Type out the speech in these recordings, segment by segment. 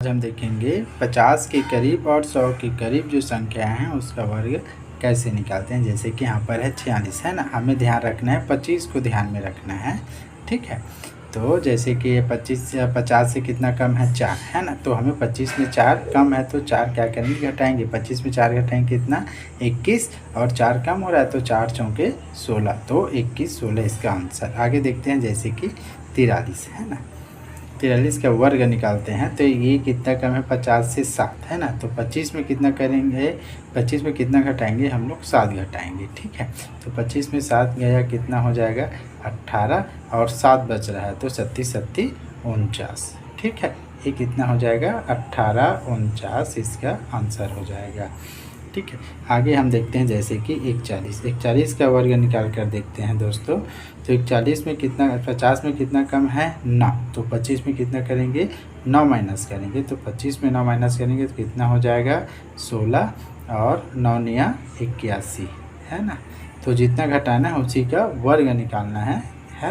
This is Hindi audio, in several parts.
आज हम देखेंगे 50 के करीब और 100 के करीब जो संख्या हैं उसका वर्ग कैसे निकालते हैं। जैसे कि यहाँ पर है 46 है ना, हमें ध्यान रखना है 25 को ध्यान में रखना है, ठीक है। तो जैसे कि 50 से कितना कम है 4 है ना, तो हमें 25 में 4 कम है तो 4 क्या करेंगे घटाएंगे, 25 में 4 घटाएंगे कितना 21 और 4 कम हो रहा है तो 4 चौके 16, तो 21 16 इसका आंसर। आगे देखते हैं जैसे कि 43 है ना, 43 का वर्ग निकालते हैं तो ये कितना कम है 50 से 7 है ना, तो 25 में कितना करेंगे, 25 में कितना घटाएंगे हम लोग 7 घटाएंगे, ठीक है। तो 25 में 7 गया कितना हो जाएगा 18 और 7 बच रहा है तो 37 37 49, ठीक है। ये कितना हो जाएगा 18 49 इसका आंसर हो जाएगा, ठीक है। आगे हम देखते हैं जैसे कि 41 का वर्ग निकाल कर देखते हैं दोस्तों। तो 41 में कितना, 50 में कितना कम है 9, तो 25 में कितना करेंगे 9 माइनस करेंगे, तो 25 में 9 माइनस करेंगे तो कितना हो जाएगा 16 और 9 9 81 है ना। तो जितना घटाना है उसी का वर्ग निकालना है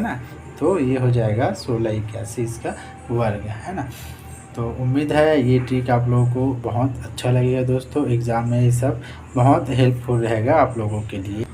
ना। तो ये हो जाएगा 16 81 इसका वर्ग है ना। तो उम्मीद है ये ट्रिक आप लोगों को बहुत अच्छा लगेगा दोस्तों, एग्ज़ाम में ये सब बहुत हेल्पफुल रहेगा आप लोगों के लिए।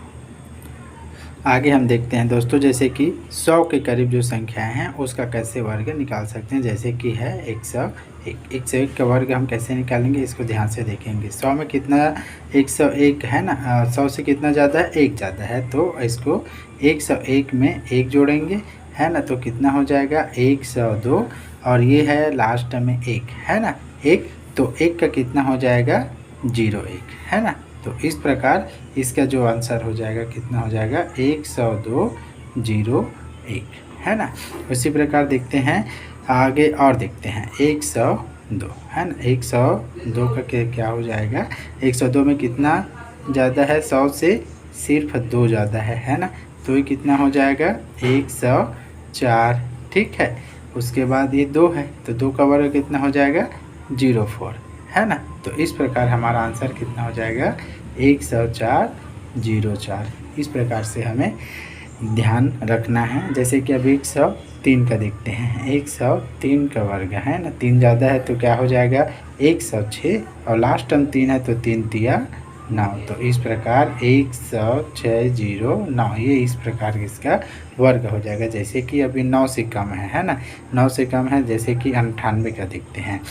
आगे हम देखते हैं दोस्तों जैसे कि 100 के करीब जो संख्याएं हैं उसका कैसे वर्ग निकाल सकते हैं। जैसे कि है 101 का वर्ग हम कैसे निकालेंगे इसको ध्यान से देखेंगे। 100 में कितना 101 है ना, 100 से कितना ज़्यादा है 1 ज़्यादा है, तो इसको 101 में 1 जोड़ेंगे है ना, तो कितना हो जाएगा 102 और ये है लास्ट में 1 है ना 1, तो 1 का कितना हो जाएगा 01 है ना। तो इस प्रकार इसका जो आंसर हो जाएगा कितना हो जाएगा 102 01 है ना। उसी प्रकार देखते हैं आगे और देखते हैं 102 है ना, 102 का क्या हो जाएगा, 102 में कितना ज़्यादा है 100 से सिर्फ 2 ज़्यादा है ना, तो ये कितना हो जाएगा 104, ठीक है। उसके बाद ये 2 है तो 2 का वर्ग कितना हो जाएगा 04 है ना। तो इस प्रकार हमारा आंसर कितना हो जाएगा 104 04। इस प्रकार से हमें ध्यान रखना है। जैसे कि अभी 103 का देखते हैं, 103 का वर्ग है ना, 3 ज़्यादा है तो क्या हो जाएगा 106 और लास्ट टर्म 3 है तो 3 तिया 9, तो इस प्रकार 10609 ये इस प्रकार इसका वर्ग हो जाएगा। जैसे कि अभी 9 से कम है ना, 9 से कम है जैसे कि 98 का देखते हैं,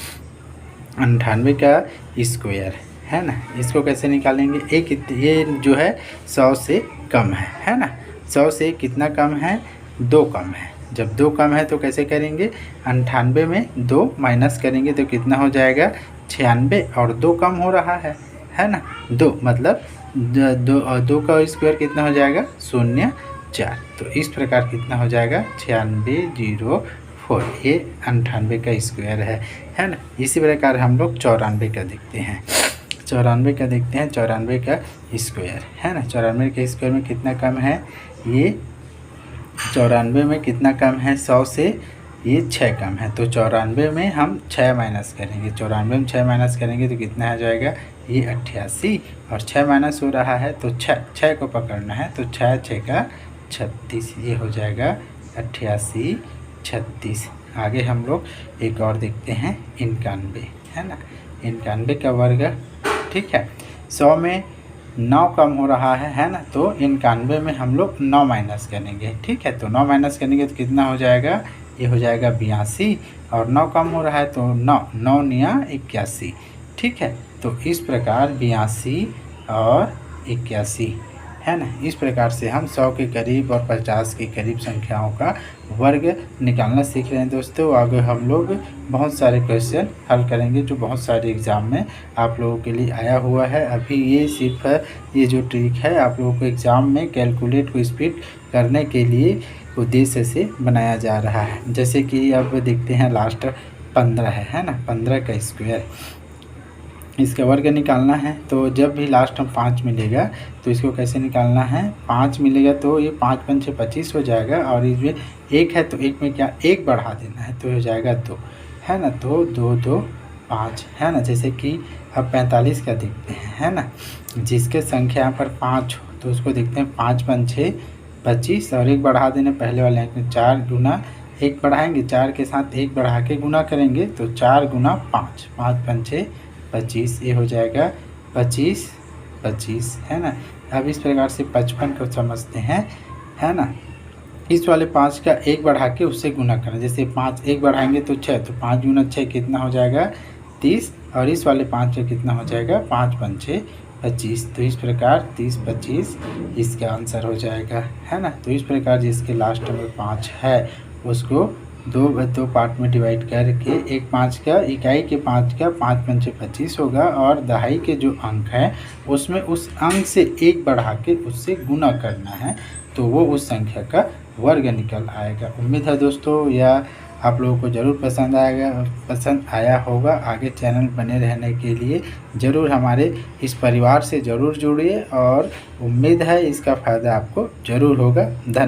98 का स्क्वायर है ना, इसको कैसे निकालेंगे, ये जो है 100 से कम है ना, 100 से कितना कम है 2 कम है, जब 2 कम है तो कैसे करेंगे 98 में 2 माइनस करेंगे तो कितना हो जाएगा 96 और 2 कम हो रहा है ना, 2 मतलब 2 का स्क्वायर कितना हो जाएगा 04, तो इस प्रकार कितना हो जाएगा 9604, ये 98 का स्क्वायर है ना। इसी प्रकार हम लोग 94 का देखते हैं, 94 का देखते हैं, 94 का स्क्वायर है ना, 94 के स्क्वायर में कितना कम है, ये 94 में कितना कम है 100 से ये 6 कम है, तो 94 में हम 6 माइनस करेंगे, 94 में 6 माइनस करेंगे तो कितना आ जाएगा ये 88 और 6 माइनस हो रहा है तो 6 को पकड़ना है, तो 6 6 का 36, ये हो जाएगा 88 36। आगे हम लोग एक और देखते हैं 91 है ना, 91 का वर्ग, ठीक है। 100 में 9 कम हो रहा है ना, तो 91 में हम लोग 9 माइनस करेंगे, ठीक है। तो 9 माइनस करेंगे तो कितना हो जाएगा, ये हो जाएगा 82 और 9 कम हो रहा है तो 9 9 9 81, ठीक है। तो इस प्रकार 82 और 81 है ना, इस प्रकार से हम 100 के करीब और 50 के करीब संख्याओं का वर्ग निकालना सीख रहे हैं दोस्तों। आगे हम लोग बहुत सारे क्वेश्चन हल करेंगे जो बहुत सारे एग्ज़ाम में आप लोगों के लिए आया हुआ है। अभी ये सिर्फ ये जो ट्रिक है आप लोगों को एग्ज़ाम में कैलकुलेट को स्पीड करने के लिए उद्देश्य से बनाया जा रहा है। जैसे कि अब देखते हैं लास्ट 15 है ना, 15 का स्क्वायर, इसका वर्ग निकालना है। तो जब भी लास्ट में 5 मिलेगा तो इसको कैसे निकालना है, 5 मिलेगा तो ये 5 5 6 25 हो जाएगा और इसमें 1 है तो 1 में क्या 1 बढ़ा देना है तो हो जाएगा 2 है ना, तो 2 2 5 है ना। जैसे कि अब 45 का देखते हैं है ना, जिसके संख्या यहाँ पर 5 हो तो उसको देखते हैं 5 5 6 25 और 1 बढ़ा देना पहले वाले अंक में, 4 गुना एक बढ़ाएंगे, 4 के साथ 1 बढ़ा के गुना करेंगे तो 4 गुना 5, 5 पंचे 25, ये हो जाएगा 25 25, है ना। अब इस प्रकार से 55 को समझते हैं, है ना। इस वाले 5 का 1 बढ़ा के उससे गुना करना, जैसे 5 1 बढ़ाएंगे तो 6, तो 5 गुना 6 कितना हो जाएगा 30, और इस वाले 5 का कितना हो जाएगा 5 पंचे 25। तो इस प्रकार 30 25 इसका आंसर हो जाएगा, है ना। तो इस प्रकार जिसके लास्ट में 5 है उसको दो पार्ट में डिवाइड करके एक 5 का इकाई के 5 का 5 पंचे 25 होगा, और दहाई के जो अंक है उसमें उस अंक से 1 बढ़ा के उससे गुना करना है, तो वो उस संख्या का वर्ग निकल आएगा। उम्मीद है दोस्तों यह आप लोगों को ज़रूर पसंद आया होगा। आगे चैनल बने रहने के लिए ज़रूर हमारे इस परिवार से ज़रूर जुड़िए, और उम्मीद है इसका फ़ायदा आपको ज़रूर होगा। धन्यवाद।